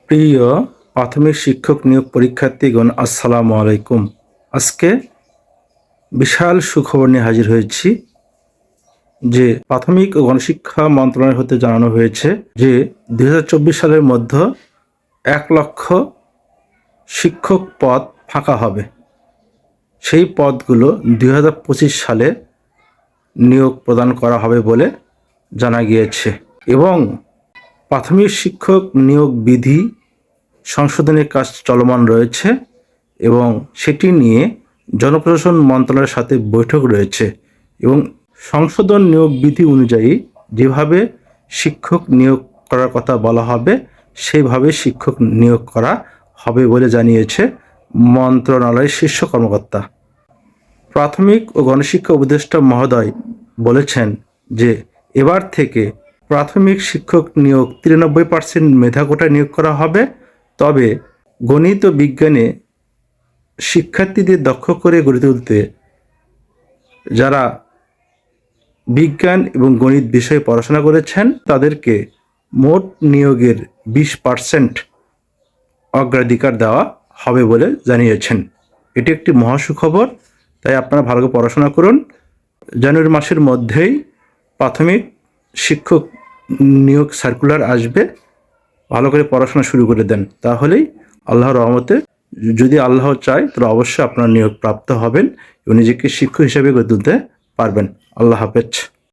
প্রিয় প্রাথমিক শিক্ষক নিয়োগ পরীক্ষার্থীগণ, আসসালামু আলাইকুম। আজকে বিশাল সুখবর নিয়ে হাজির হয়েছি যে প্রাথমিক ও গণশিক্ষা মন্ত্রণালয় হতে জানানো হয়েছে যে 2024 সালের মধ্যে 1 লক্ষ শিক্ষক পদ ফাঁকা হবে। সেই পদগুলো 2025 সালে নিয়োগ প্রদান করা হবে বলে জানা গিয়েছে এবং প্রাথমিক শিক্ষক নিয়োগ বিধি সংশোধনের কাজ চলমান রয়েছে এবং সেটি নিয়ে জনপ্রশাসন মন্ত্রণালয়ের সাথে বৈঠক রয়েছে এবং সংশোধন নিয়োগ বিধি অনুযায়ী যেভাবে শিক্ষক নিয়োগ করার কথা বলা হবে সেইভাবে শিক্ষক নিয়োগ করা হবে বলে জানিয়েছে মন্ত্রণালয়ের শীর্ষ কর্মকর্তা। প্রাথমিক ও গণশিক্ষা উপদেষ্টা মহোদয় বলেছেন যে এবার থেকে প্রাথমিক শিক্ষক নিয়োগ 93% মেধা কোটায় নিয়োগ করা হবে। তবে গণিত ও বিজ্ঞানে শিক্ষার্থীদের দক্ষ করে গড়ে তুলতে যারা বিজ্ঞান এবং গণিত বিষয়ে পড়াশোনা করেছেন তাদেরকে মোট নিয়োগের 20% অগ্রাধিকার দেওয়া হবে বলে জানিয়েছেন। এটি একটি মহাসুখবর, তাই আপনারা ভালো করে পড়াশোনা করুন। জানুয়ারি মাসের মধ্যেই প্রাথমিক শিক্ষক নিয়োগ সার্কুলার আসবে। ভালো করে পড়াশোনা শুরু করে দেন, তাহলেই আল্লাহর রহমতে, যদি আল্লাহ চায় তাহলে অবশ্যই আপনার নিয়োগ প্রাপ্ত হবেন এবং নিজেকে শিক্ষক হিসেবে গড়ে তুলতে পারবেন। আল্লাহ হাফেজ।